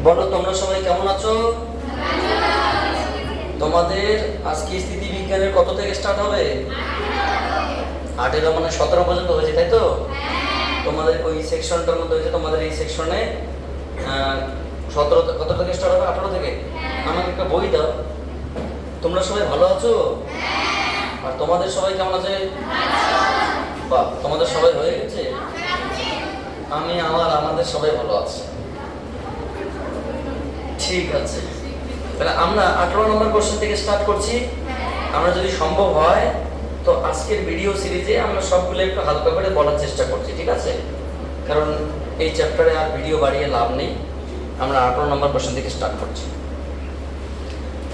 বলো তোমরা সবাই কেমন আছো? তোমাদের আজকে স্থিতি বিজ্ঞানের কত থেকে স্টার্ট হবে? 8 মানে 17 পর্যন্ত হয়েছে, তাই তো? তোমাদের ওই সেকশনটার মধ্যে হয়েছে, তোমাদের এই সেকশনে 17 কত থেকে স্টার্ট হবে? 18 থেকে। আমাকে একটা বই দাও। তোমরা সবাই ভালো আছো? আর তোমাদের সবাই কেমন আছে? বাহ, তোমাদের সবাই হয়ে গেছে। আমাদের সবাই ভালো আছে। ঠিক আছে, তাহলে আমরা 18 নম্বর কোশ্চেন থেকে স্টার্ট করছি। আমরা যদি সম্ভব হয় তো আজকের ভিডিও সিরিজে আমরা সবগুলো একটু হালকা করে বলার চেষ্টা করছি, ঠিক আছে? কারণ এই চ্যাপ্টারে আর ভিডিও বাড়িয়ে লাভ নেই। আমরা 18 নম্বর কোশ্চেন থেকে স্টার্ট করছি।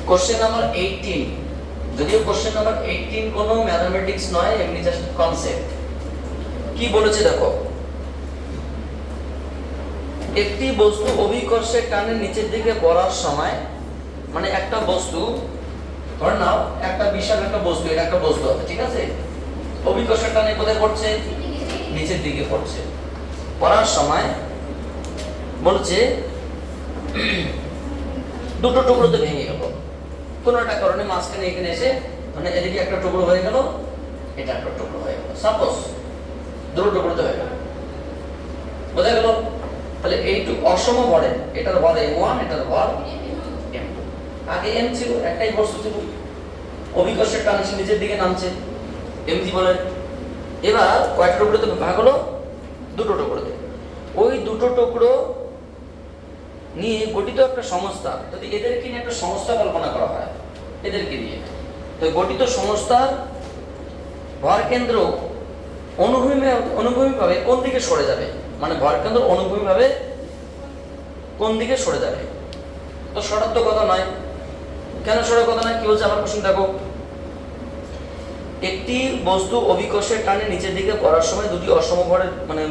কোশ্চেন নাম্বার 18, যদিও কোশ্চেন নাম্বার 18 কোনো ম্যাথমেটিক্স নয়, এমনি জাস্ট কনসেপ্ট। কি বলেছে দেখো, একটি বস্তু অভিকর্ষের টানে নিচের দিকে পড়ার সময়, মানে একটা বস্তু ধরে নাও, একটা বিশাল একটা বস্তু, এটা একটা বস্তু আছে, ঠিক আছে? অভিকর্ষের টানে কোথায় পড়ছে? নিচের দিকে পড়ছে। পড়ার সময় বলছে দুটো টুকরোতে ভেঙে গেল কোনো একটা কারণে, মাঝখানে এখানে এসে মানে এদিকে একটা টুকরো হয়ে গেল, এটা একটা টুকরো হয়ে গেল, সাপোজ দুটো টুকরোতে হয়ে গেল, বোঝা গেল? তাহলে এইটুকু অসম ভরে, এটার ভর m1, এটার ভর m2। আগে m ছিল, একটাই বস্তু ছিল, অভিকর্ষের টানে নিচের দিকে নামছে, mg বলে। এবার কয়টা টুকরোতে ভাগ হলো? দুটো টুকরোতে। ওই দুটো টুকরো নিয়ে গঠিত একটা সংস্থা, যদি এদেরকে নিয়ে একটা সংস্থা কল্পনা করা হয়, এদেরকে নিয়ে, তো গঠিত সংস্থার ভর কেন্দ্র অনুভূমিকভাবে কোন দিকে সরে যাবে, মানে ভর কেন্দ্র অনুভূমিকভাবে কোন দিকে সরে যাবে? তো সরার তো কথা নয়। কেন সরার কথা নয়? কি বলছে আমার প্রশ্ন দেখো, একটি বস্তু অভিকর্ষের টানে নিচের দিকে পড়ার সময় দুটি অসম ভরের মানে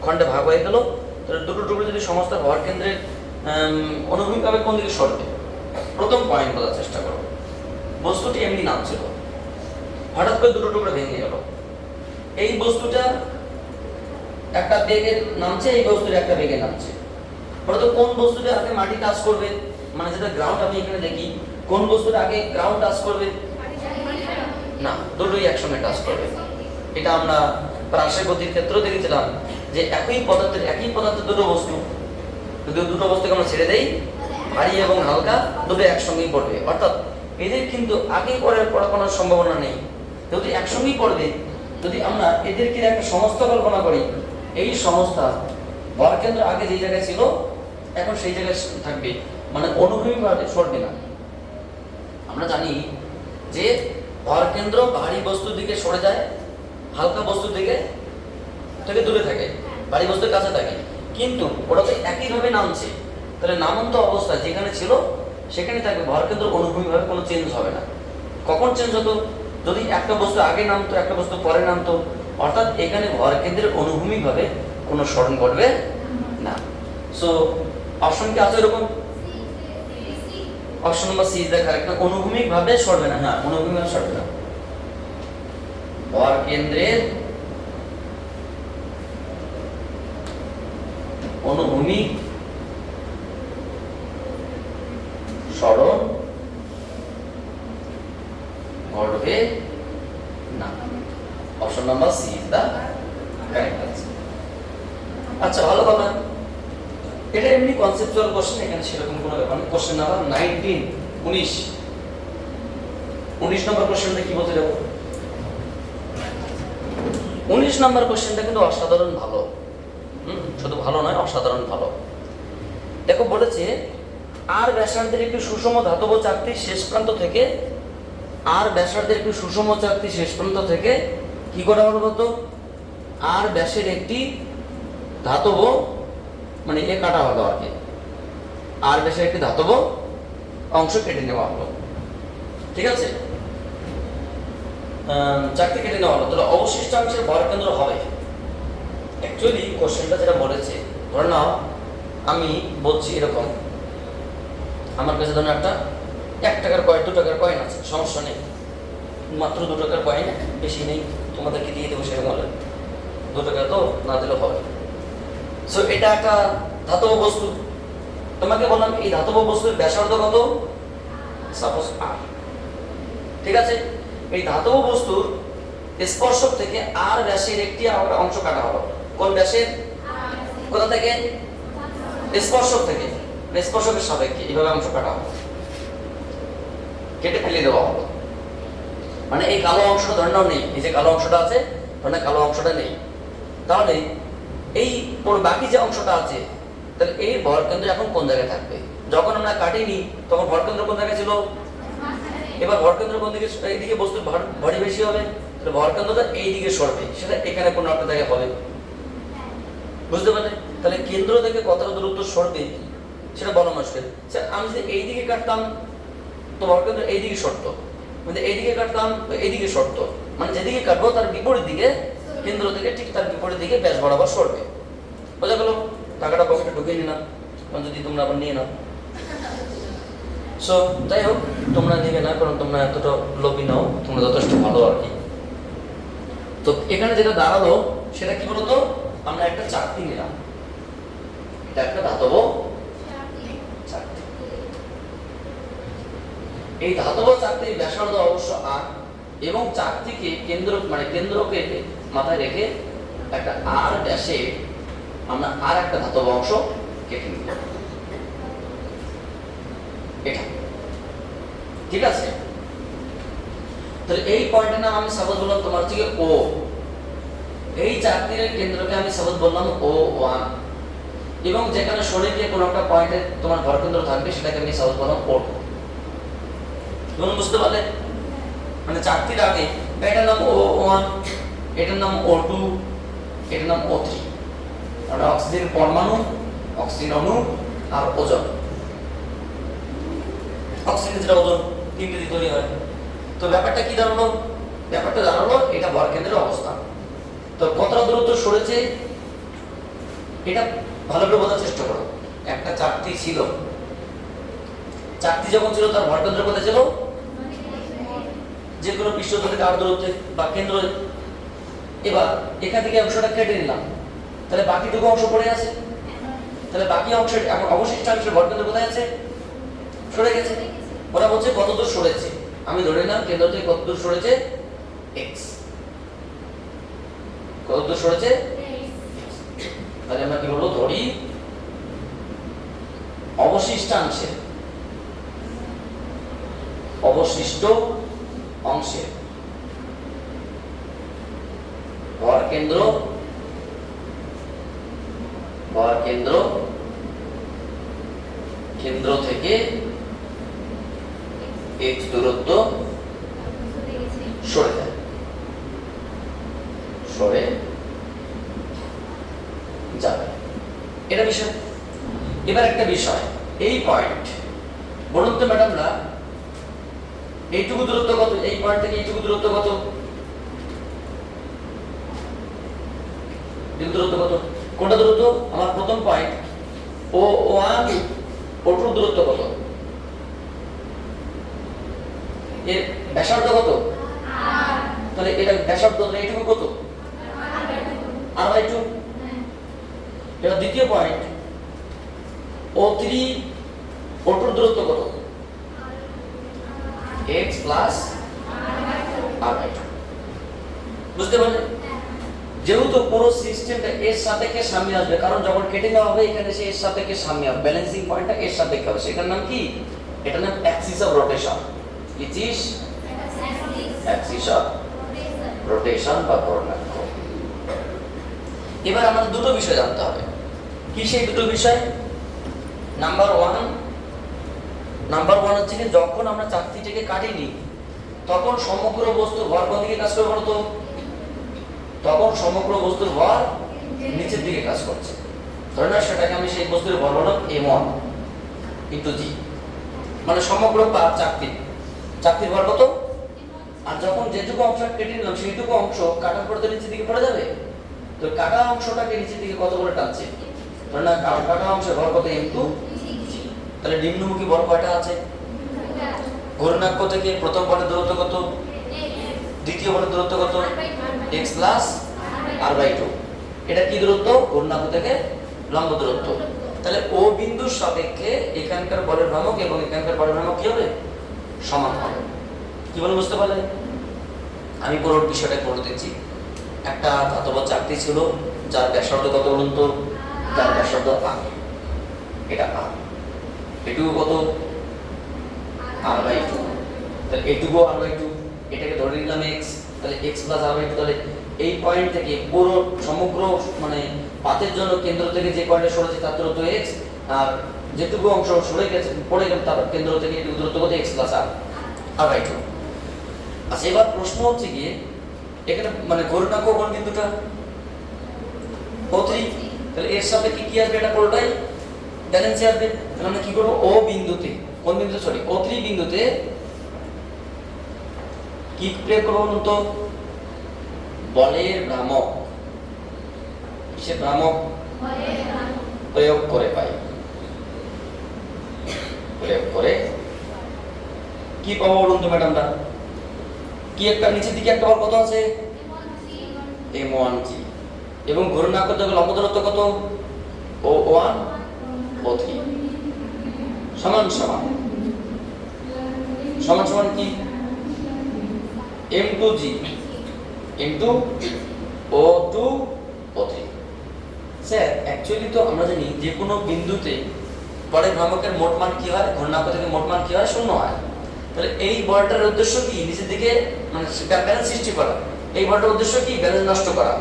খণ্ডে ভাগ হয়ে গেল, তাহলে দুটো টুকরো যদি সংস্থার ভর কেন্দ্রের অনুভূমিকভাবে কোন দিকে সরবে? প্রথম পয়েন্ট বোঝার চেষ্টা করো। বস্তুটি এমনি নামছিল, হঠাৎ করে দুটো টুকরো ভেঙে গেল। এই বস্তুটা একটা বেগে নামছে, এই বস্তুটা একটা বেগে নামছে। বলতো কোন বস্তুটা আগে মাটি টাচ করবে, মানে যেটা গ্রাউন্ড আমি এখানে দেখি, কোন বস্তুটা আগে গ্রাউন্ড টাচ করবে? না, দুটোই একসঙ্গে টাচ করবে। এটা আমরা প্রাসের গতির ক্ষেত্রেও দেখেছিলাম যে একই পদার্থের দুটো বস্তু, যদি দুটো বস্তুকে আমরা ছেড়ে দেই, ভারী এবং হালকা, দুটো একসঙ্গেই পড়বে। অর্থাৎ এদের কিন্তু আগে পরে পড়া কোনো সম্ভাবনা নেই, যদি একসঙ্গেই পড়বে। যদি আমরা এদেরকে একটা সংস্থা কল্পনা করি, এই সংস্থা ভর কেন্দ্র আগে যেই জায়গায় ছিল এখন সেই জায়গায় থাকবে, মানে অনুভূমিকভাবে সরবে না। আমরা জানি যে ভর কেন্দ্র ভারী বস্তুর দিকে সরে যায়, হালকা বস্তুর দিকে থেকে দূরে থাকে, ভারী বস্তুর কাছে থাকে, কিন্তু ওটা তো একইভাবে নামছে। তাহলে নামন্ত অবস্থায় যেখানে ছিল সেখানে থাকবে, ভর কেন্দ্র অনুভূমিকভাবে কোনো চেঞ্জ হবে না। কখন চেঞ্জ হতো? যদি একটা বস্তু আগে নামতো, একটা বস্তু পরে নামতো, অর্থাৎ এখানে ভর কেন্দ্রের অনুভূমিকভাবে কোনো স্মরণ ঘটবে না। সো অপশন কি আছে এরকম? Option number C is the correct. অনুভূমিকভাবে সরবে না, হ্যাঁ অনুভূমিকভাবে সরবে না। ভর কেন্দ্রের অনুভূমিক সরণ ঘটবে না। Option number C is the correct answer. আচ্ছা, ভালো কথা। এটা এমনি কনসেপচুয়াল কোশ্চেন, এখানে সেরকম কোনো ব্যাপার নেই। কোশ্চেন নাম্বার 19 19 নম্বর কোশ্চেনটা কি বলতে যাবো? 19 নম্বর কোশ্চেনটা কিন্তু অসাধারণ ভালো। শুধু ভালো নয়, অসাধারণ ভালো। দেখো বলেছে, আর ব্যাসার্ধের একটি সুষম ধাতব চাকতি শেষ প্রান্ত থেকে, আর ব্যাসার্ধের একটি সুষম চাকতি শেষ প্রান্ত থেকে কি করা হলো বলতো? আর ব্যাসের একটি ধাতব, মানে এ কাটা হলো আর কি, আর ব্যাসের একটি ধাতব অংশ কেটে নেওয়া হলো, ঠিক আছে? চাকতি কেটে নেওয়া হলো, তাহলে অবশিষ্টাংশের ভর কেন্দ্র হবে। অ্যাকচুয়ালি কোশ্চেনটা যেটা বলেছে, ধরে নাও আমি বলছি এরকম, আমার কাছে ধরুন একটা 1 টাকার কয়েন, 2 টাকার কয়েন আছে, সমস্যা নেই, মাত্র 2 টাকার কয়েন, বেশি নেই, তোমাদেরকে দিয়ে দেবো সেরকম হলে, 2 টাকা তো না দিলেও হবে। সো এটা একটা ধাতব বস্তু, তোমাকে বললাম এই ধাতব বস্তুর ব্যাসার্ধ কত, সাপোজ আর, ঠিক আছে। এই ধাতব বস্তুর স্পর্শক থেকে আর ব্যাসের একটি অংশ কাটা হলো। কোন ব্যাসের? কোথা থেকে? স্পর্শক থেকে, স্পর্শকের সাপেক্ষে এইভাবে অংশ কাটা হলো, কেটে ফেলে দেওয়া হলো। মানে এই কালো অংশটা ধরে নাও নেই, এই যে কালো অংশটা আছে ধরে কালো অংশটা নেই, তাহলে এই বাকি যে অংশটা আছে, তাহলে এই ভরকেন্দ্র এখন কোন জায়গায় থাকবে? যখন আমরা কাটিনি তখন ভরকেন্দ্র কোন জায়গায় ছিল? এবার ভরকেন্দ্র কোন দিকে? এইদিকে বস্তুর ভারী বেশি হবে, তাহলে ভরকেন্দ্রটা এই দিকে সরবে, সেটা এখানে কোনো একটা জায়গায় হবে। বুঝতে পারলে? তাহলে কেন্দ্র থেকে কতটা দূরত্ব সরবে সেটা বলা মুশকিল। স্যার আমি যদি এই দিকে কাটতাম তো ভরকেন্দ্র এই দিকে সরতো, মানে এই দিকে কাটতাম তো এই দিকে সরতো, মানে যেদিকে কাটবো তার বিপরীত দিকে, কেন্দ্র থেকে ঠিক তার বিপরীত দিকে ব্যাস বরাবর সরবে। বোঝা গেল? টাকাটা পকেটে ঢুকিয়ে নিলাম, যদি তোমরা আবার নিয়ে নাও। সো যাই হোক, তোমরা নিবে না, কারণ তোমরা এতটা লোভী নাও, তোমরা যথেষ্ট ভালো আর কি। তো এখানে যেটা দাঁড়ালো সেটা কি বলতো, আমরা একটা চাকতি নিলাম, এটা একটা ধাতব চাকতি। এই ধাতব চাকতির ব্যাসার্ধ অবশ্য আর, এবং চাকতিকে কেন্দ্র মানে কেন্দ্রকে মাথায় রেখে একটা আর ব্যাসে আমরা আর একটা ধাতব অংশ কেটে নিব, এটা ঠিক আছে। তাহলে এই পয়েন্টের নাম আমি সাপোজ বললাম তোমার থেকে ও, এই চাকতির কেন্দ্রকে আমি সাপোজ বললাম O1, এবং যেখানে সরে গিয়ে কোনো একটা পয়েন্টে তোমার ভরকেন্দ্র থাকবে সেটাকে আমি সাপোজ বললাম O2। তোমরা বুঝতে পারলে? মানে চাকতির আগে এটার নাম O1, এটার নাম O2, এটার নাম O3, আর অক্সিজেন পরমাণু, অক্সিজেন অণু আর ওজন। অক্সিজেন যেটা ওজন, তিনটে দিয়ে তৈরি হয়। তো ব্যাপারটা কি দাঁড়ালো? ব্যাপারটা দাঁড়ালো এটা ভরকেন্দ্রের অবস্থান। তো কতটা দূরত্ব সরেছে এটা ভালো করে বোঝার চেষ্টা করো। একটা চাকতি ছিল, চাকতি যখন ছিল তার ভরকেন্দ্র কোথায় ছিল? যে কোনো পৃষ্ঠ থেকে আর দূরত্বে বা কেন্দ্র। এবার এখান থেকে অংশটা কেটে নিলাম, তাহলে বাকিটুকু অংশ পড়ে আছে, তাহলে বাকি অংশের এখন অবশিষ্ট অংশের ভরকেন্দ্র কোথায় আছে? সরে গেছে। ওরা বলছে কত দূর সরেছে, আমি ধরে নিলাম কেন্দ্র থেকে কত দূর সরেছে? x। কত দূর সরেছে? তাহলে আমরা কি বলবো? ধরি অবশিষ্ট অংশে ভরকেন্দ্র কেন্দ্র থেকে x দূরত্ব সরে যায়, সরে যাবে, এটা বিষয়। এবার একটা বিষয়, এই পয়েন্ট বলুন তো ম্যাডামরা, এইটুকু দূরত্ব কত? এই পয়েন্ট থেকে এইটুকু দূরত্ব কত? দূরত্ব কত? কোনটা দূরত্ব? আমার প্রথম পয়েন্ট O1, O2 দূরত্ব কত? এর ব্যাসার্ধ কত? তাহলে এটা ব্যাসার্ধ, এইটুকু কত? R/2। এটা দ্বিতীয় পয়েন্ট O3, O2 দূরত্ব কত? x plus R/2। বুঝতে পারলে? যেহেতু পুরো সিস্টেমটা এর সাপেক্ষে সামনে আসবে, কারণ যখন কেটে নেওয়া হবে এখানে সে এর সাপেক্ষে সামনে হবে, ব্যালেন্সিং পয়েন্টটা এর সাপেক্ষে হবে। সেটার নাম কি? এটার নাম Axis of rotation. which is axis of rotation বা ঘূর্ণাক্ষ। এবার আমাদের দুটো বিষয় জানতে হবে। কি সেই দুটো বিষয়? নাম্বার ওয়ান হচ্ছে কি, যখন আমরা চাকতিটাকে কাটিনি তখন সমগ্র বস্তুর ভর কোন দিকে কাজ করে বলতো? তখন সমগ্র বস্তুর ভর নিচের দিকে কাজ করছে। ধরে না সেটাকে আমি সেই বস্তুর ভর বললাম m1 * g, মানে সমগ্র চাকতির ভর কত? আর যখন যেটুকু অংশ কেটে নিলাম সেইটুকু অংশ কাটার পরে তো নিচের দিকে পড়ে যাবে। তো কাটা অংশটাকে নিচের দিকে কত করে টানছে? ধরে না কাটা অংশের ভর কত? m2 g। তাহলে নিম্নমুখী ভর কয়টা আছে? ঘূর্ণাক্ষ থেকে প্রথম ভরের দূরত্ব কত? দ্বিতীয় ভরের দূরত্ব কত? x plus R/2। এটা কি দূরত্ব? ঘূর্ণাক্ষ থেকে লম্ব দূরত্ব। তাহলে ও বিন্দুর সাপেক্ষে এখানকার বলের ভ্রামক এবং এখানকার বলের ভ্রামক কি হবে? সমান হবে। কি বলে বুঝতে পারলে? আমি পুরো বিষয়টা করে দিচ্ছি। একটা ধাতব চাকতি ছিল যার ব্যাসার্ধ কত বলুন তো? যার ব্যাসার্ধ আর, এটা আর, এটুকু কত? r/2। তাহলে এটুকু r/2, এটাকে ধরে নিলাম x, তাহলে x + r/2। তাহলে এই পয়েন্ট থেকে পুরো সমগ্র মানে পাতের জন্য কেন্দ্র থেকে যে পয়েন্টে সরেছে তার দূরত্ব x, আর যেটুকু অংশ সরে গেছে পড়ে গেল তার কেন্দ্র থেকে এটুকু দূরত্ব কত? x + r/2। আচ্ছা, এবার প্রশ্ন হচ্ছে গিয়ে এখানে মানে ঘূর্ণাঙ্ক কোণ বিন্দুটা O3, তাহলে এর সাপেক্ষে কি আসবে? এটা পুরোটাই ব্যালেন্সে আসবে। তাহলে আমরা কি করব? ও বিন্দুতে, কোন বিন্দুতে? সরি, O3 বিন্দুতে কি প্রয়োগ করব বলুন তো? বলের ভ্রামক। কিসের ভ্রামক? প্রয়োগ করে পাই। প্রয়োগ করে কি পাবো বলুন তো ম্যাডামরা? কি একটা নিচের দিকে একটা বল কত আছে? m1g, এবং ঘূর্ণাঙ্ক থেকে লম্ব দূরত্ব কত? O1 O3 সমান সমান সমান সমান কি? m2g into O2 O3। Sir actually তো আমরা জানি যে কোনো বিন্দুতে বলের ভ্রামকের মোট মান কি হয়? ঘূর্ণাঙ্ক থেকে মোট মান কি হয়? 0 হয়। তাহলে এই বলটার উদ্দেশ্য কি? নিচের দিকে মানে ব্যালেন্স সৃষ্টি করা। এই বলটার উদ্দেশ্য কি? ব্যালেন্স নষ্ট করা।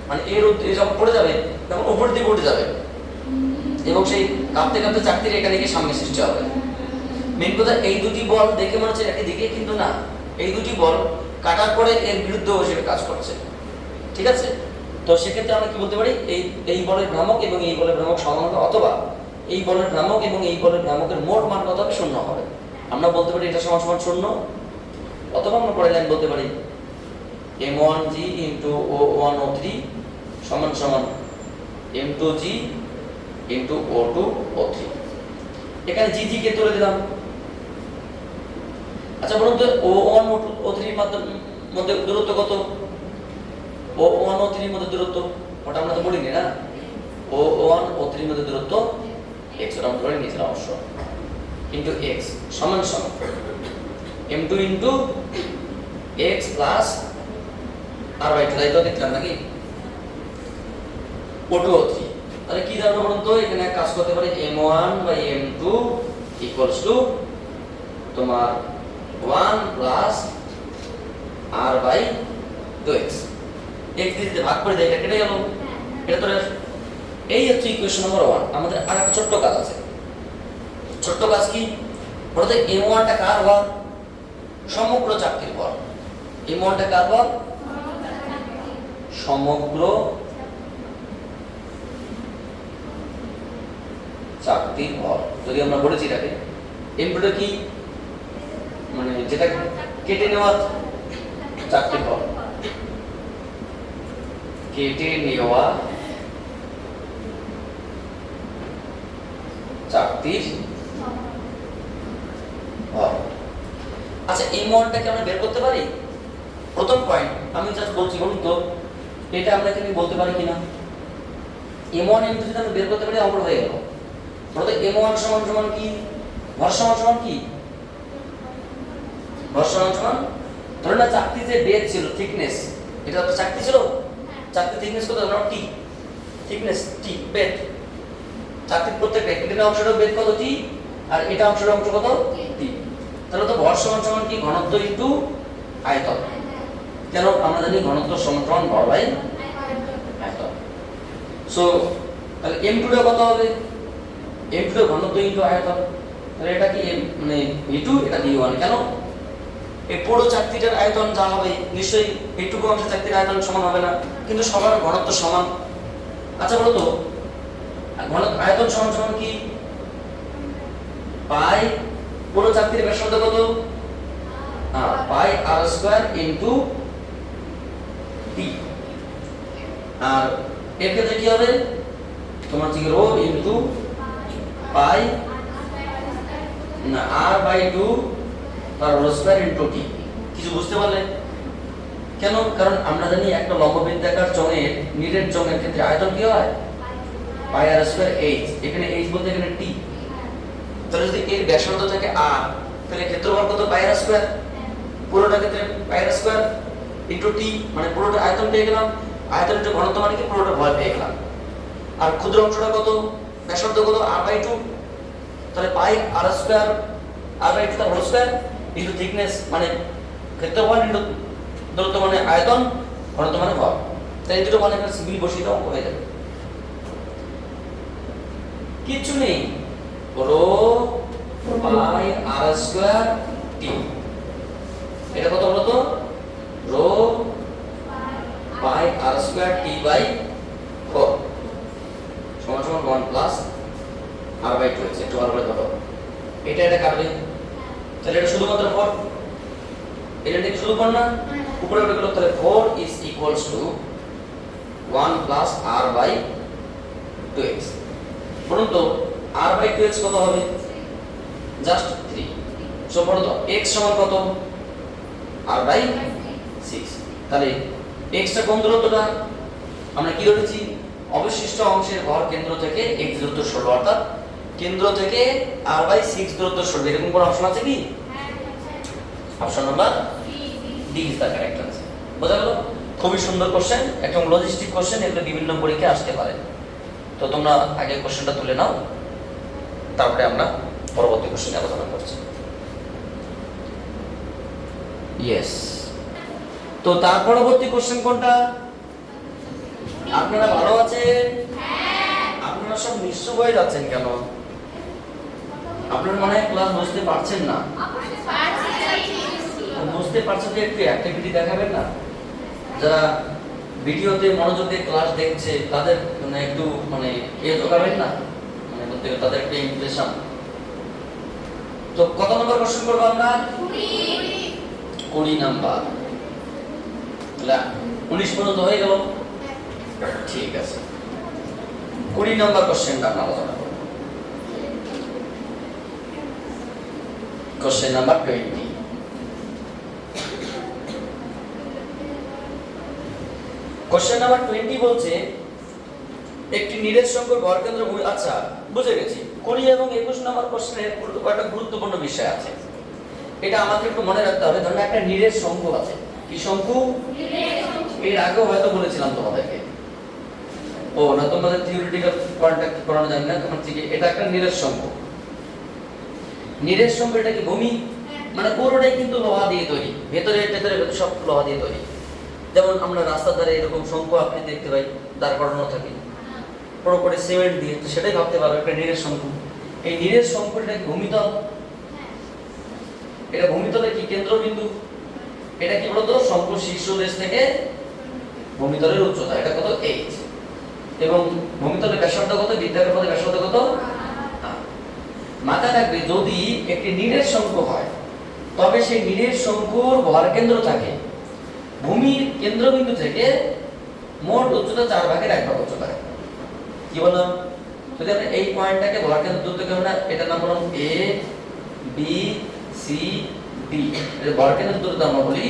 মানে এর যখন পড়ে যাবে তখন উপর দিকে উঠে যাবে এবং সেই কাঁপতে কাঁপতে চাকতির এখানে গিয়ে সামনে সৃষ্টি হবে। মেন কথা, এই দুটি বল দেখে মনে হচ্ছে একই দিকে, কিন্তু না, এই দুটি বল কাটার পরে এর বিরুদ্ধে হিসেবে কাজ করছে। ঠিক আছে? তো সেক্ষেত্রে আমরা কি বলতে পারি? এই বলের ভ্রামক এবং এই বলের ভ্রামক সমান হবে, অথবা এই বলের ভ্রামক এবং এই বলের ভ্রামকের মোট মান কত হবে? 0 হবে। আমরা বলতে পারি এটা সমান সমান 0, অথবা আমরা পরের লাইন বলতে পারি m1g into O1 O3 সমান সমান m2g into O2 O3। এখানে জি কে তুলে দিলাম। আচ্ছা বলুন তো O1 O3 এর মধ্যে দূরত্ব কত? O1 O3 এর মধ্যে দূরত্ব ওটা আমরা তো বলিনি না। O1 O3 এর মধ্যে দূরত্ব x, ওটা আমরা ধরে নিয়েছিলাম অবশ্য, into x সমান সমান m2 into x plus r/2, তাই তো দেখলাম নাকি? O2 O3। তাহলে কি দাঁড়াবে বলুন তো? এখানে কাজ করতে পারি m1/m2 equals to তোমার 1 plus r/2x। x দিয়ে ভাগ করে দেয়, এটা কেটে গেল, এটা তো এই হচ্ছে ইকুয়েশন নাম্বার 1। আমাদের আর একটা ছোট্ট কাজ আছে। ছোট্ট কাজ কি? বলতে m1 টা কার বল? সমগ্র চাকতির বল। m1 টা কার বল? সমগ্র চাকতির বল। যদি আমরা বলেছি এটাকে m2 টা কি? মানে যেটা কেটে নেওয়া চাকতির বল, কেটে নেওয়া চাকতির বল। আচ্ছা, m1 টাকে আমরা বের করতে পারি? প্রথম পয়েন্ট আমি জাস্ট বলছি, বলুন তো এটা আমরা এখানে বলতে পারি কিনা? m1 m2 যদি আমরা বের করতে পারি আমরা হয়ে গেল। বলতে m1 সমান সমান কি? ভর সমান সমান কি? ভর সমান সমান, ধরে না চাকতি যে বেদ ছিল, থিকনেস, এটা তো চাকতি ছিল, চাকতি থিকনেস কত? ধরো টি, থিকনেস টি, বেদ। চাকতির প্রত্যেকটা এটা অংশটা বেদ কত? টি, আর এটা অংশ কত? টি। তাহলে তো ভর সমান সমান কি? ঘনত্ব ইনটু আয়তন। কেন? আমরা জানি ঘনত্ব সমান সমান ভর বাই আয়তন। সো তাহলে m2 টা কত হবে? m2 টা ঘনত্ব ইনটু আয়তন। তাহলে এটা কি মানে v2, এটা v1। কেন? এই পুরো চাকতিটার আয়তন যা হবে নিশ্চয়ই এইটুকু অংশের চাকতির আয়তন সমান হবে না, কিন্তু সবার ঘনত্ব সমান। আচ্ছা বলো তো আয়তন সমান সমান কি? পাই পুরো চাকতির ব্যাসার্ধ কত? পাই r² ইনটু t। আর এর ক্ষেত্রে কি হবে? তোমার হচ্ছে রো ইনটু পাই না r/2 তার রো স্কয়ার ইনটু t। কিছু বুঝতে পারলে? কেন? কারণ আমরা জানি একটা লম্ববৃত্তাকার চোঙের নিরেট চোঙের ক্ষেত্রে আয়তন কি হয়? পাই আর স্কয়ার এইচ, এখানে এইচ বলতে এখানে টি। তাহলে যদি এর ব্যাসার্ধ থাকে আর, তাহলে ক্ষেত্রফল কত? পাই আর স্কয়ার। পুরোটা ক্ষেত্রে পাই আর স্কয়ার ইনটু টি, মানে পুরোটা আয়তন পেয়ে গেলাম। আয়তন ইনটু ঘনত্ব মানে কি? পুরোটা ভর পেয়ে গেলাম। আর ক্ষুদ্র অংশটা কত? ব্যাসার্ধ কত? r/2। তাহলে পাই আর স্কয়ার r/2 তার হোল স্কয়ার ইনটু থিকনেস মানে ক্ষেত্রফল ইনটু দূরত্ব মানে আয়তন, ঘনত্ব মানে ভর। তাই এই দুটো মানে একটা সিম্পল বসিয়ে দাও, অঙ্ক হয়ে যাবে। কিছু নেই, রো পাই আর স্কয়ার টি। এটা কত বলো তো? Rho pi r square t by 4 সমান সমান 1 প্লাস r/2 হচ্ছে। একটু ভালো করে ধরো, এটা কাটবে, তাহলে এটা শুধুমাত্র 4, এটা ঠিক শুধু 4 না, উপরে উঠে গেল। তাহলে 4 is equals to 1 plus r/2x। বলুন তো r/2x কত হবে? জাস্ট 3। সো বলো তো x সমান কত? r/6। তাহলে x টা কোন দূরত্বটা? আমরা কি ধরেছি? অবশিষ্ট অংশের ভর কেন্দ্র থেকে x দূরত্ব সরল, অর্থাৎ কেন্দ্র থেকে r/6 দূরত্ব সরল। এরকম কোন অপশন আছে কি? Option number D is the correct answer. বোঝা গেল? খুবই সুন্দর কোশ্চেন, একদম লজিস্টিক কোশ্চেন, এগুলো বিভিন্ন পরীক্ষায় আসতে পারে। তো তোমরা আগে কোশ্চেনটা তুলে নাও, তারপরে আমরা পরবর্তী কোশ্চেনে আলোচনা করছি। ইয়েস, তো তার পরবর্তী কোশ্চেন কোনটা? আপনারা ভালো আছেন? আপনারা সব নিশ্চুপ হয়ে যাচ্ছেন কেন? আপনারা মনে হয় ক্লাস বুঝতে পারছেন না। বুঝতে পারছেন যে একটু অ্যাক্টিভিটি দেখাবেন না? যারা ভিডিওতে মনোযোগ দিয়ে ক্লাস দেখছে তাদের মানে একটু মানে দেখাবেন না, মানে বলতে গেলে তাদের একটা ইমপ্রেশন। তো কত নম্বর কোশ্চেন করব আমরা? 20 নাম্বার। তাহলে 19 পর্যন্ত হয়ে গেল। ঠিক আছে, 20 নাম্বার কোশ্চেনটা আমরা আলোচনা করব। Question number 20। কোশ্চেন নাম্বার 20 বলছে একটি নিরেট শঙ্কুর ভরকেন্দ্র ভূমি। আচ্ছা, বুঝে গেছি। 20 এবং 21 নম্বর কোশ্চেনে একটা গুরুত্বপূর্ণ বিষয় আছে, এটা আমাদের একটু মনে রাখতে হবে। ধরুন একটা নিরেট শঙ্কু আছে। কি শঙ্কু? এর আগেও হয়তো বলেছিলাম তোমাদেরকে। ও না, তোমাদের থিওরিটিক্যাল পয়েন্টটা কি করানো জানি না, তোমার ঠিক এটা একটা নিরেট শঙ্কু। নিরেট শঙ্কু এটা কি ভূমি? মানে পুরোটাই কিন্তু লোহা দিয়ে তৈরি, ভেতরে সব লোহা দিয়ে তৈরি। যেমন আমরা রাস্তার ধারে এরকম শঙ্কু আপনি দেখতে পাই, দাঁড় করানো থাকে পুরোপুরি সিমেন্ট দিয়ে, তো সেটাই ভাবতে পারো একটা নিরেট শঙ্কু। এই নিরেট শঙ্কুটা ভূমিতল। এটা ভূমিতলের কি কেন্দ্রবিন্দু? এটা কি বলতো? শঙ্কুর শীর্ষদেশ থেকে ভূমিতলের উচ্চতা, এটা কত? h। এবং ভূমিতলের ব্যাসার্ধ কত? বৃত্তাকার পথে ব্যাসার্ধ কত? মাথায় রাখবে, যদি একটি নিরেট শঙ্কু হয় তবে সেই নিরেট শঙ্কুর ভরকেন্দ্র থাকে ভূমির কেন্দ্রবিন্দু থেকে মোট উচ্চতা 4 ভাগের 1 ভাগ উচ্চতায়। কি বললাম? যদি আমরা এই পয়েন্টটাকে ভরকেন্দ্র দূরত্ব কেমন, এটার নাম বললাম a b c d, এটা ভরকেন্দ্র দূরত্ব আমরা বলি।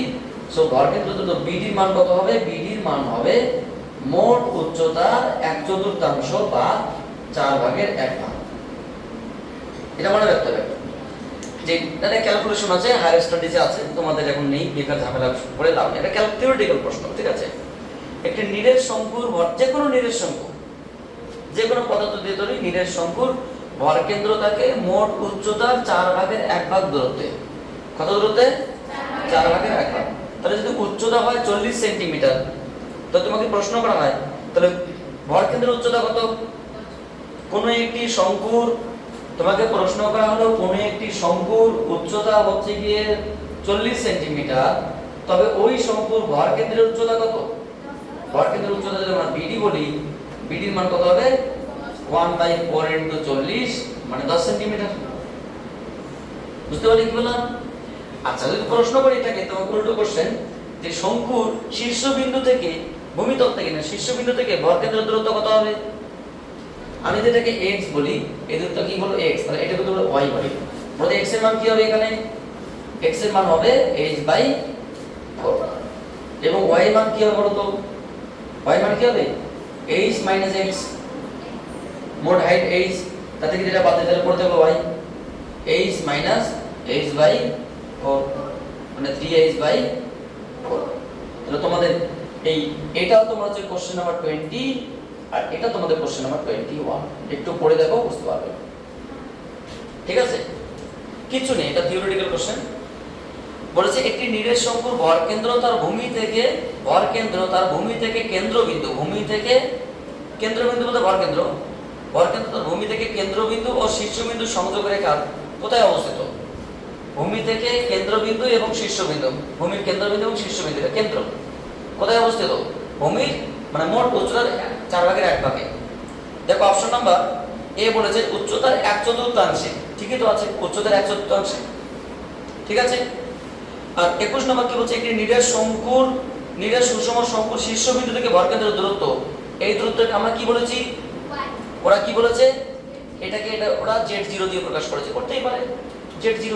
সো ভরকেন্দ্র দূরত্ব bd এর মান কত হবে? bd এর মান হবে মোট উচ্চতার 1/4 বা 4 ভাগের 1 ভাগ। এটা মনে রাখতে হবে। যে এটা ক্যালকুলেশন আছে, হায়ার স্টাডিজে আছে, তোমাদের এখন নেই, বেকার ঝামেলা করে লাভ নেই। এটা থিওরিটিক্যাল প্রশ্ন, ঠিক আছে? একটি নিরেট শঙ্কুর ভর, যে কোনো নিরেট শঙ্কু, যে কোনো পদার্থ দিয়ে তৈরি নিরেট শঙ্কুর ভরকেন্দ্র থাকে মোট উচ্চতার 4 ভাগের 1 ভাগ দূরত্বে। কত দূরত্বে? 4 ভাগের 1 ভাগ। তাহলে যদি উচ্চতা হয় 40 সেন্টিমিটার, তো তোমাকে প্রশ্ন করা হয় তাহলে ভরকেন্দ্রের উচ্চতা কত? কোন একটি শঙ্কুর, তোমাকে প্রশ্ন করা হলো কোন একটি শঙ্কুর উচ্চতা হচ্ছে গিয়ে 40 সেন্টিমিটার, তবে ওই শঙ্কুর ভরকেন্দ্রের উচ্চতা কত? ভরকেন্দ্রের উচ্চতা যদি আমরা বিডি বলি, বিডির মান কত হবে? 1/4 * 40 মানে 10 সেন্টিমিটার। বুঝতে পারলি কি বললাম? আচ্ছা, যদি প্রশ্ন করি এটাকে, তোমার উল্টো কোশ্চেন, যে শঙ্কুর শীর্ষবিন্দু থেকে, ভূমিতল থেকে না, শীর্ষবিন্দু থেকে ভরকেন্দ্রের দূরত্ব কত হবে? আমি যেটাকে x বলি, এই দূরত্ব কি হলো x, তাহলে এটাকে তোমরা y বলি। বলতে x এর মান কি হবে? এখানে x এর মান হবে h/4 এবং y এর মান কি হবে বলো তো? y মান কি হবে? h - x। মোট হাইট h, তা থেকে যেটা বাদ দিতে তাহলে পড়তে হবে y, h minus h by 4, মানে 3h বাই 4। তাহলে তোমাদের এটাও তোমার হচ্ছে কোশ্চেন নাম্বার 20, আর এটা তোমাদের কোশ্চেন নাম্বার 21। একটু পড়ে দেখো, বুঝতে পারবে। ঠিক আছে, কিছু নেই, এটা থিওরিটিক্যাল কোশ্চেন। বলেছে একটি নিরেট শঙ্কুর ভরকেন্দ্র তার ভূমি থেকে কেন্দ্রবিন্দু, ভূমি থেকে কেন্দ্রবিন্দু বলতে ভরকেন্দ্র তার ভূমি থেকে কেন্দ্রবিন্দু ও শীর্ষবিন্দু সংযোগ রেখা কোথায় অবস্থিত? ভূমি থেকে কেন্দ্রবিন্দু এবং শীর্ষবিন্দু, ভূমির কেন্দ্রবিন্দু এবং শীর্ষবিন্দু, কেন্দ্র কোথায় অবস্থিত? ভূমির মানে মোট উচ্চতার 4/1 দেখো অপশন নাম্বার এ বলেছে উচ্চতার 1/4, ঠিকই তো আছে, উচ্চতার 1/4। ঠিক আছে। আর 21 নম্বর কি বলছে? একটি নিরেট সুষম শঙ্কুর শীর্ষবিন্দু থেকে ভরকেন্দ্রের দূরত্ব, এই দূরত্বকে আমরা কি বলেছি? ওরা কি বলেছে? এটা ওরা z0 দিয়ে প্রকাশ করেছে, করতেই পারে z0।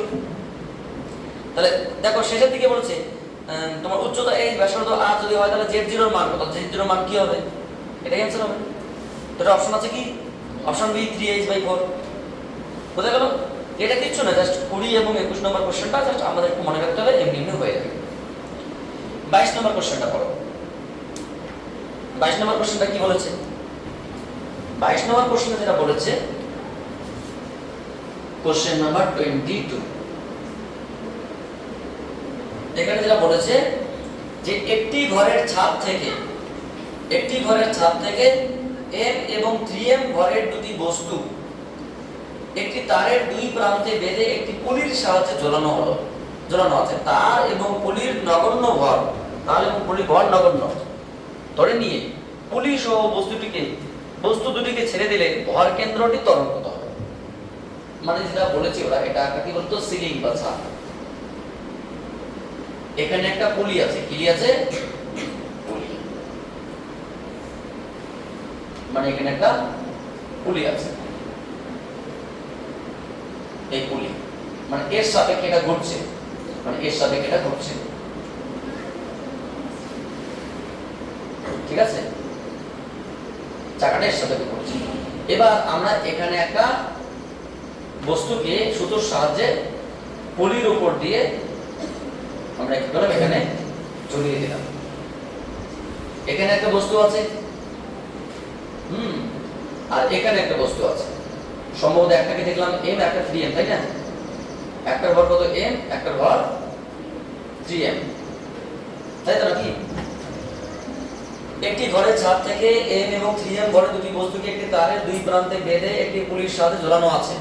তাহলে দেখো শেষের দিকে বলেছে তোমার উচ্চতা h, ব্যাসার্ধ r যদি হয় তাহলে z0 এর মান কত? z0 এর মান কি হবে? এটাই অ্যানসার হবে। তো অপশন আছে কি? Option B 3h/4। বোঝা গেল? এটা কিচ্ছু না, জাস্ট 20 এবং 21 নম্বর কোশ্চেনটা জাস্ট আমাদের একটু মনে রাখতে হবে, এমনি হয়ে যাবে। 22 নম্বর কোশ্চেনটা পড়ো। 22 নম্বর কোশ্চেনটা কি বলেছে? 22 নম্বর কোশ্চেনে যেটা বলেছে, কোশ্চেন নাম্বার 22, এখানে যেটা বলেছে যে একটি ঘরের ছাদ থেকে m এবং 3m ভরের দুটি বস্তু একটি তারের দুই প্রান্তে বেঁধে একটি পুলির সাহায্যে ঝোলানো আছে। তার এবং পুলির নগণ্য ভর, নগণ্য ধরে নিয়ে পুলি সহ বস্তু দুটিকে ছেড়ে দিলে ভর কেন্দ্রটি ত্বরণ কত হবে? মানে যেটা বলেছি ওরা, এটা কি বলতো? সিলিং বা ছাদ। এখানে একটা পুলি আছে, কি আছে? পুলি, মানে এখানে একটা পুলি আছে, এই পুলি মানে এর সাপেক্ষে এটা ঘুরছে, ঠিক আছে, চাকাটা এর সাপেক্ষে ঘুরছে। এবার আমরা এখানে একটা বস্তুকে সুতোর সাহায্যে পুলির উপর দিয়ে আমরা কি করলাম? এখানে ঝুলিয়ে দিলাম। এখানে একটা বস্তু আছে, আর এখানে একটা বস্তু আছে। সম্ভবত একটাকে দেখলাম m, একটা 3m, তাই না? একটার ভর কত? m, একটার ভর 3m, তাই তো নাকি? একটি ঘরের ছাদ থেকে m এবং 3m ভরের দুটি বস্তুকে একটি তারের দুই প্রান্তে বেঁধে একটি পুলির সাথে ঝোলানো আছে।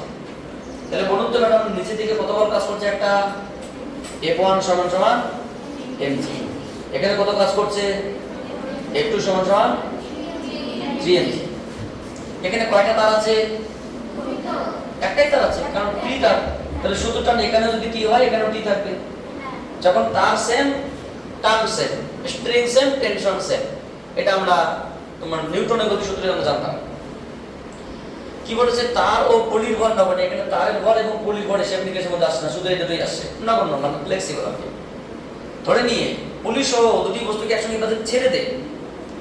তাহলে বলুন তো ম্যাডাম, নিচের দিকে কত বল কাজ করছে? একটা F1 = mg। এখানে কত কাজ করছে? F2 = 3mg। এখানে কয়টা তার আছে? একটাই তার আছে, কারণ T তার। তাহলে সুতো টান এখানে যদি T হয়, এখানেও T থাকবে। যখন তার same, turn same, string same, tension same. এটা আমরা তোমার নিউটনের গতিসূত্রে আমরা জানতাম। কি বলেছে? তার ও পলির ভর নগণ্য। এখানে তারের ভর এবং পলির ভর হিসাব নিকেশের মধ্যে আসছে না, শুধু এই দুটোই আসছে, নগণ্য মানে ফ্লেক্সিবল। ধরে নিয়ে পলি সহ দুটি বস্তুকে একসঙ্গে কাছে ছেড়ে দেয়,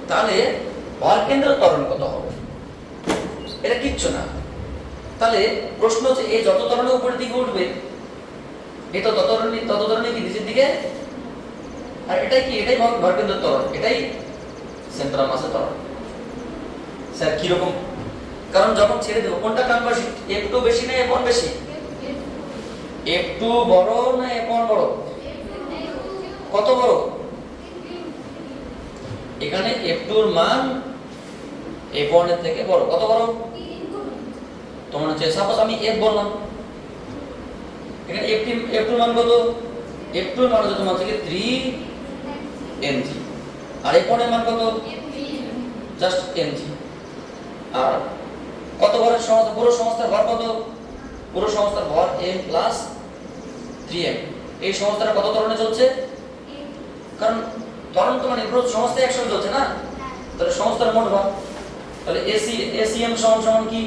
তাহলে ভর কেন্দ্রের ত্বরণ কত হবে? এটা কিচ্ছু না। তাহলে প্রশ্ন হচ্ছে, এই যত ত্বরণে উপরের দিকে উঠবে, এই তো তত ত্বরণে কি নিচের দিকে, আর এটাই কি? এটাই ভর কেন্দ্রের ত্বরণ, এটাই সেন্ট্রাল মাসের ত্বরণ। স্যার কি রকম? কারণ যখন ছেড়ে দেব, কোনটা টান বেশি? F2 বেশি না F1 বেশি? F2 বড় না F1 বড়? কত বড়? এখানে F2 এর মান F1 এর থেকে বড়। কত বড়? তোমার হচ্ছে, সাপোজ আমি F বললাম, এখানে F2 এর মান কত? F2 এর মান হচ্ছে তোমার থেকে 3mg, আর F1 এর মান কত? Just mg। আর কত ভরের সমস্ত? পুরো সংস্থার ভর কত? পুরো সংস্থার ভর m প্লাস 3m। এই সংস্থাটা কত ত্বরণে চলছে? কারণ ত্বরণ তো মানে পুরো সংস্থা একসঙ্গে চলছে না, তাহলে সংস্থার মোট ভর, তাহলে ACM সমান কি?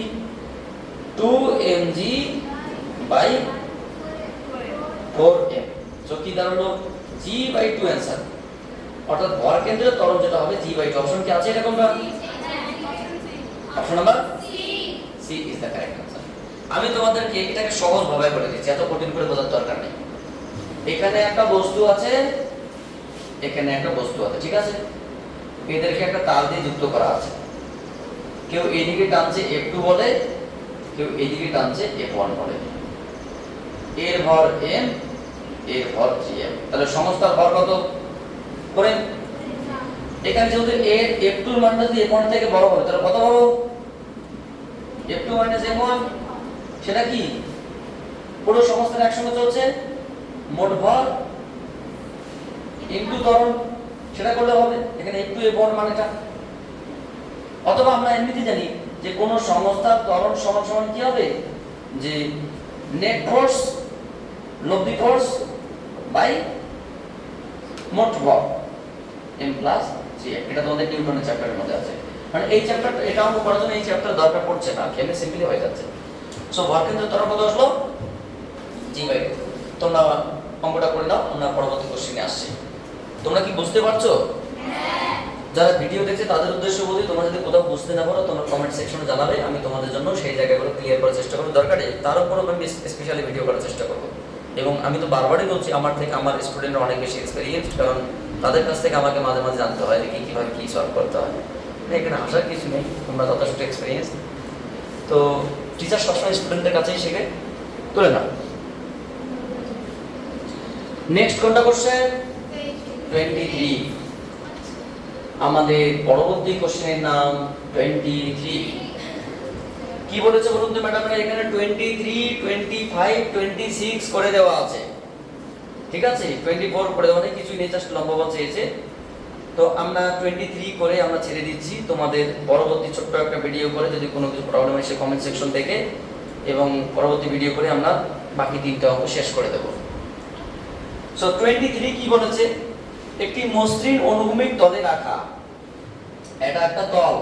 2mg/4m। তো কি দাঁড়ালো? g/2 answer. অর্থাৎ ভর কেন্দ্রের ত্বরণ যেটা হবে g/2। অপশন কি আছে এরকমটা? Option number C is the correct answer. আমি তোমাদেরকে এটাকে সহজ ভাবে করে দিচ্ছি, এত কঠিন করে বোঝার দরকার নেই। এখানে একটা বস্তু আছে, এখানে একটা বস্তু আছে, ঠিক আছে? এদেরকে একটা তার দিয়ে যুক্ত করা আছে। কেউ এইদিকে টানছে F2 বলে, কেউ এইদিকে টানছে F1 বলে। এর ভর m, এর ভর 3m। তাহলে সমস্ত ভর কত করে? এখানে যেহেতু এর F2 এর মানটা যদি F1 থেকে বড় হবে, তাহলে কত বড়? F2 M1। সেটা কি? পুরো সমস্ত একসঙ্গে চলছে, মোট ভর ইনটু ত্বরণ, সেটা করলে হবে। এখানে F2 F1 মানেটা। অথবা আমরা এমনিতে জানি যে কোন সংস্থার ত্বরণ সমান সমান কি হবে, যে নেট ফোর্স লব্ধি ফোর্স বাই মোট ভর m প্লাস 3m। এটা তোমাদের নিউটনের চ্যাপ্টারের মধ্যে আছে। মানে এই চ্যাপ্টার, এটা অঙ্ক করার জন্য এই চ্যাপ্টার দরকার পড়ছে না, কেমনে সিম্পলি হয়ে যাচ্ছে। সো ভরকেন্দ্রের ত্বরণ কত আসলো? জি ভাই, তোমরা অঙ্কটা করে দাও, আমরা পরবর্তী কোশ্চেনে আসছি। তোমরা কি বুঝতে পারছো? যারা ভিডিও দেখছে তাদের উদ্দেশ্য বলি, তোমরা যদি কোথাও বুঝতে না পারো তোমরা কমেন্ট সেকশনে জানাবে, আমি তোমাদের জন্য সেই জায়গাগুলো ক্লিয়ার করার চেষ্টা করব। দরকারে তার উপর আমি স্পেশালি ভিডিও করার চেষ্টা করব। এবং আমি তো বারবারই বলছি, আমার থেকে আমার স্টুডেন্টরা অনেক বেশি এক্সপেরিয়েন্সড, কারণ তাদের কাছ থেকে আমাকে মাঝে মাঝে জানতে হয় যে কীভাবে কী সলভ করতে হয়। এখানে আসার কিছু নেই, তোমরা যথেষ্ট এক্সপিরিয়েন্স। তো টিচার সবসময় স্টুডেন্টদের কাছেই শেখে, তুলে না। নেক্সট কোনটা কোশ্চেন? 23। আমাদের পরবর্তী কোশ্চেনের নাম 23। কি বলেছে বলুন তো ম্যাডাম? এখানে 23, 25, 26 করে দেওয়া আছে, ঠিক আছে? 24 করে দেওয়া নেই, কিছুই নেই, জাস্ট লম্বা চেয়েছে। তো আমরা 23 করে আমরা ছেড়ে দিচ্ছি। তোমাদের পরবর্তী ছোট্ট একটা ভিডিও করে যদি কোনো কিছু প্রবলেম আসে কমেন্ট সেকশন থেকে, এবং পরবর্তী ভিডিও করে আমরা বাকি 3টা অঙ্ক শেষ করে দেব। সো 23 কি বলেছে? একটি মসৃণ অনুভূমিক তলে রাখা, এটা একটা তল,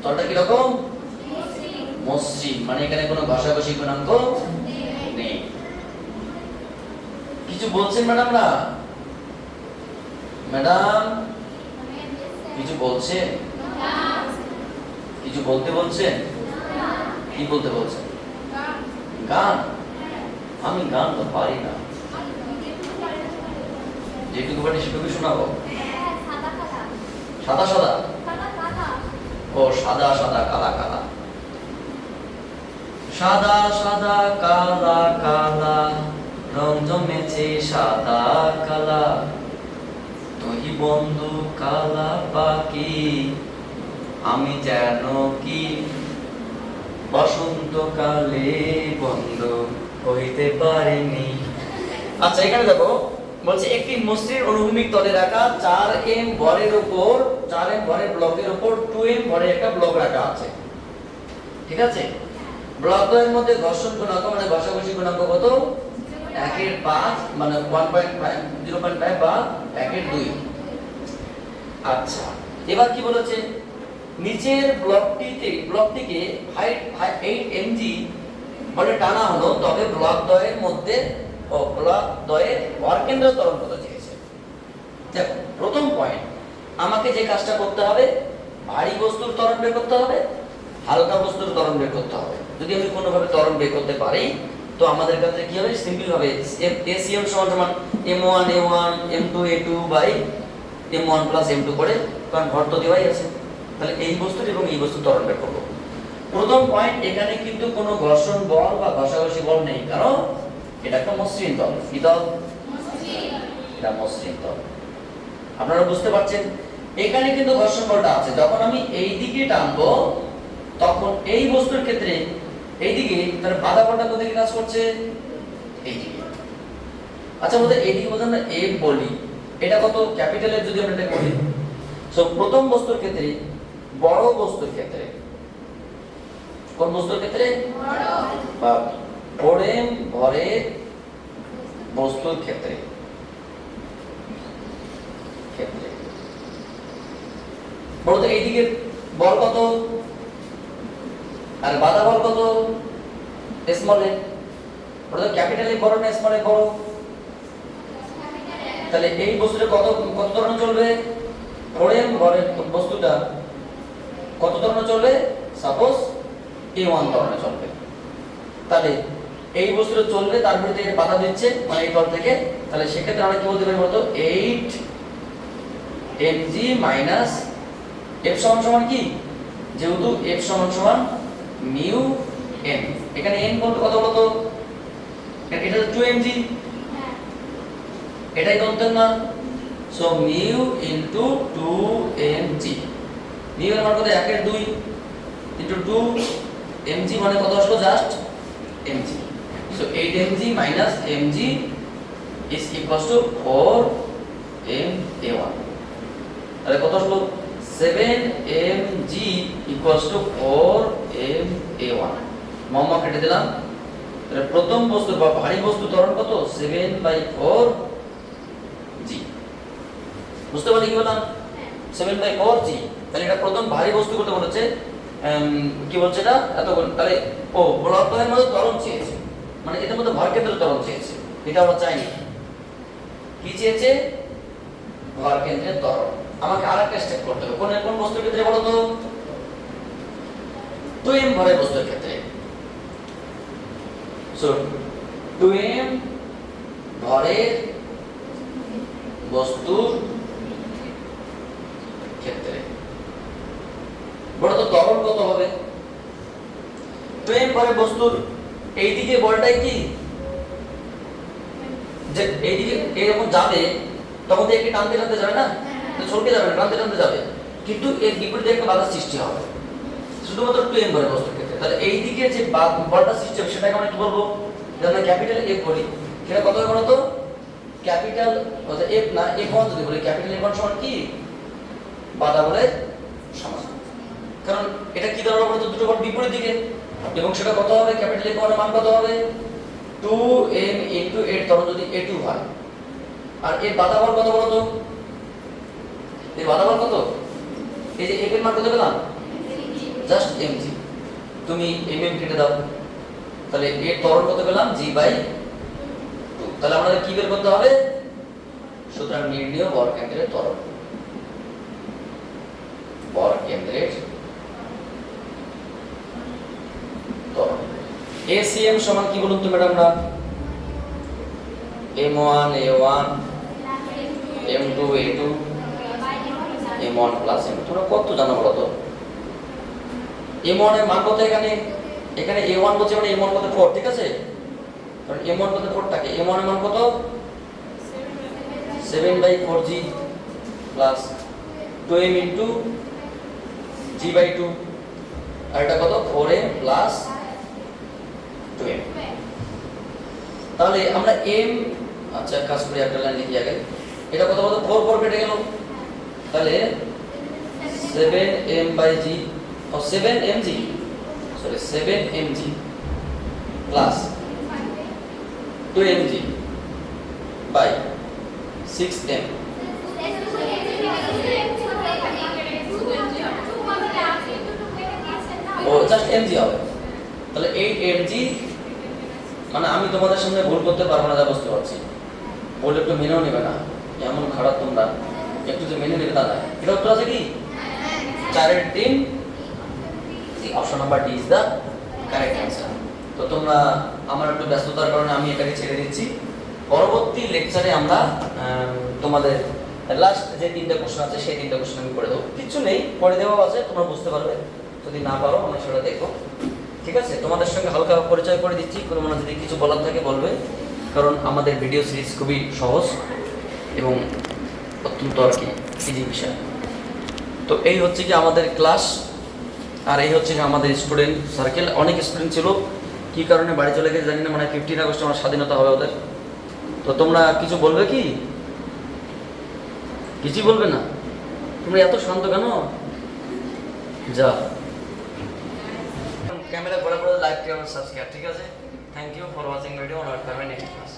তলটা কি রকম? মসৃণ, মানে এখানে কোনো ঘষাঘষি গুণাঙ্ক নেই। কিছু বলছেন ম্যাডামরা? ম্যাডাম কিছু বলছেন? কিছু বলতে বলছেন? কি বলতে বলছেন? গান? আমি গান তো পারি না, যেটুকু পারি সেটুকু শোনাবো। সাদা সাদা, ও সাদা সাদা কালা কালা, সাদা সাদা কালা কালা, রং জমেছে সাদা কালা, তুই বন্ধু কালা পাখি, আমি যেন কি বসন্তকালে বন্ধু হইতে পারিনি। আচ্ছা, এখানে দেখো বলছে একটি মসৃণ অনুভূমিক তলে রাখা 4m ভরের উপর, 4m ভরের ব্লকের উপর 2m ভরের একটা ব্লক রাখা আছে, ঠিক আছে? ব্লক দ্বয়ের মধ্যে ঘর্ষণ গুণাঙ্ক মানে ঘষাঘষি গুণাঙ্ক কত? 1/5, মানে 0.5 বা 1/2। আচ্ছা, এবার কি বলেছে? নিচের ব্লকটিকে হাইট 8 mg বলে টানা হলো, তবে ব্লক দ্বয়ের মধ্যে ও ব্লক দ্বয়ের ভরকেন্দ্র ত্বরণ কত চেয়েছে। দেখো, প্রথম পয়েন্ট, আমাকে যে কাজটা করতে হবে, ভারী বস্তুর ত্বরণ বের করতে হবে, হালকা বস্তুর ত্বরণ বের করতে হবে। যদি আমি কোনোভাবে ত্বরণ বের করতে পারি, তো আমাদের কাছে কি হবে? সিম্পল হবে ACM সমান m1 a1 m2 a2 by m1 plus m2 করে, কারণ ভর তো দেওয়াই আছে। তাহলে এই বস্তুর এবং এই বস্তুর ত্বরণ বের করব। প্রথম পয়েন্ট, এখানে কিন্তু কোনো ঘর্ষণ বল বা ঘষাঘষি বল নেই, কারণ এটা একটা মসৃণ তল। কি তল? এটা মসৃণ তল। আপনারা বুঝতে পারছেন? এখানে কিন্তু ঘর্ষণ বলটা আছে। যখন আমি এই দিকে টানবো, তখন এই বস্তুর ক্ষেত্রে এইদিকে তার বাধা বলটা কোথায় কাজ করছে? এইদিকে। আচ্ছা, বলতে এইদিকে বলতে আমরা এফ বলি, এটা কত? ক্যাপিটাল এফ যদি আমরা এটাকে বলি। সো প্রথম বস্তুর ক্ষেত্রে, বড় বস্তুর ক্ষেত্রে, কোন বস্তুর ক্ষেত্রে? বা 4m ভরের বস্তুর ক্ষেত্রে, বলতে এইদিকে বল কত আর বাধা বল কত? স্মল এ। বলতে ক্যাপিটাল এ বড় না স্মল এ বড়? তাহলে এই বস্তুটা কত ধরনের চলবে? 4m ভরের বস্তুটা কত ধরনের চলবে? সাপোজ A1 ত্বরণে চলবে। তাহলে এই বস্তুটা চলবে, তার বিরুদ্ধে এটা বাধা দিচ্ছে মানে এই তল থেকে, তাহলে সেক্ষেত্রে আমরা কি বলতে পারি বলতো 8 mg মাইনাস f সমান কি, যেহেতু f সমান মিউ n, এখানে n বলতে কত বলতো, এটা 2 mg, এটাই কনস্ট্যান্ট না, so mu into 2 mg, mu এর মান কত 1 এর 2 ইনটু 2 mg মানে কত আসলো just mg, so 8 mg minus mg is equals to 4 ma1, তাহলে কত আসলো 7 mg equals to 4 ma1, মম্মা কেটে দিলাম। তাহলে প্রথম বস্তু বা ভারী বস্তু ত্বরণ কত 7/4 g, বুঝতে পারলি কি বললাম 7/4 g, তাহলে এটা প্রথম ভারী বস্তু করতে বলেছে, কি বলছে এটা এত, তাহলে ও বলকের মধ্যে ত্বরণ চেয়েছে, মানে এটার মধ্যে ভর কেন্দ্রের ত্বরণ চেয়েছে, এটা আমরা চাইনি, কি চেয়েছে ভর কেন্দ্রের ত্বরণ। আমাকে আরেকটা স্টেপ করতে হবে, কোন বস্তুর ক্ষেত্রে বলো তো 2m ভরের বস্তুর ক্ষেত্রে, সো 2m ভরের বস্তুর ক্ষেত্রে বড় তো ত্বরণ কত হবে, 2m ভরের বস্তুর এইদিকে বলটাই কি, যে এইদিকে এরকম যাবে তখন তো একে টানতে টানতে যাবে না, তো ছলকে যাবে না, টানতে টানতে যাবে, কিন্তু এর বিপরীতে একটা বাধা সৃষ্টি হবে শুধুমাত্র 2m ভরের বস্তুর ক্ষেত্রে। তাহলে এইদিকে যে বলটা সৃষ্টি হবে সেটাকে আমরা কি বলবো, যেমন ক্যাপিটাল F বলি, সেটা কত হবে বলো তো ক্যাপিটাল অর্থাৎ F না F1 যদি বলি, ক্যাপিটাল F1 সমান কি বাধা বলের সমান, কারণ এটা কি ধরনের বলতো দুটো বল বিপরীত দিকে, এবং সেটা কত হবে ক্যাপিটাল F1 এর মান কত হবে 2m ইনটু 8 ত্বরণ যদি A2 হয়, আর এর বাধা বল কত বলতো, এর বাধা বল কত, এই যে F এর মান কত পেলাম জাস্ট mg, তুমি mm কেটে দাও, তাহলে এর ত্বরণ কত পেলাম g/2, তাহলে আমাদের কি বের করতে হবে, সুতরাং নির্ণেয় ভর কেন্দ্রের ত্বরণ, ভর কেন্দ্রের ত্বরণ ACM সমান কি বলুন তো ম্যাডামরা, m1 a1 m2 a2 m1 plus m2, তোমরা কত জানো বলো তো, m1 এর মান কত, এখানে a1 বলছে মানে m1 কত 4, ঠিক আছে, কারণ m1 কত 4 থাকে, m1 এর মান কত 7/4g plus 2m into g/2, আর এটা কত 4m প্লাস 2m, তাহলে আমরা m, আচ্ছা কাজ করি একটা লাইন লিখি আগে, এটা কত বলতো 4 কেটে গেল, তাহলে 7m/g ও 7mg, sorry 7mg plus 2mg by 6m, ও জাস্ট mg হবে, তাহলে 8mg, মানে আমি তোমাদের সামনে ভুল করতে পারবো না যা বুঝতে পারছি, বলে একটু মেনেও নেবে না, এমন খারাপ তোমরা, একটু যে মেনে নেবে তা না, এটা উত্তর আছে কি 4/3, option number D is the correct answer. তো তোমরা আমার একটু ব্যস্ততার কারণে আমি এটাকে ছেড়ে দিচ্ছি, পরবর্তী লেকচারে আমরা তোমাদের লাস্ট যে 3টা কোশ্চেন আছে সেই 3টা কোশ্চেন আমি করে দেবো, কিছু নেই করে দেওয়া আছে, তোমরা বুঝতে পারবে, যদি না পারো আমরা সেটা দেখো, ঠিক আছে। তোমাদের সঙ্গে হালকা পরিচয় করে দিচ্ছি, কোনো মানে যদি কিছু বলার থাকে বলবে, কারণ আমাদের ভিডিও সিরিজ খুবই সহজ এবং অত্যন্ত আর কি ইজি বিষয়। তো এই হচ্ছে কি আমাদের ক্লাস, আর এই হচ্ছে কি আমাদের স্টুডেন্ট সার্কেল, অনেক স্টুডেন্ট ছিল, কি কারণে বাড়ি চলে গেছে জানি না, মানে 15 আগস্ট আমার স্বাধীনতা হবে ওদের। তো তোমরা কিছু বলবে কি, কিছুই বলবে না, তোমরা এত শান্ত কেন, যা ক্যামেরা ঘোরা করে লাইক সাবস্ক্রাইব, ঠিক আছে। Thank you for watching video on our next class.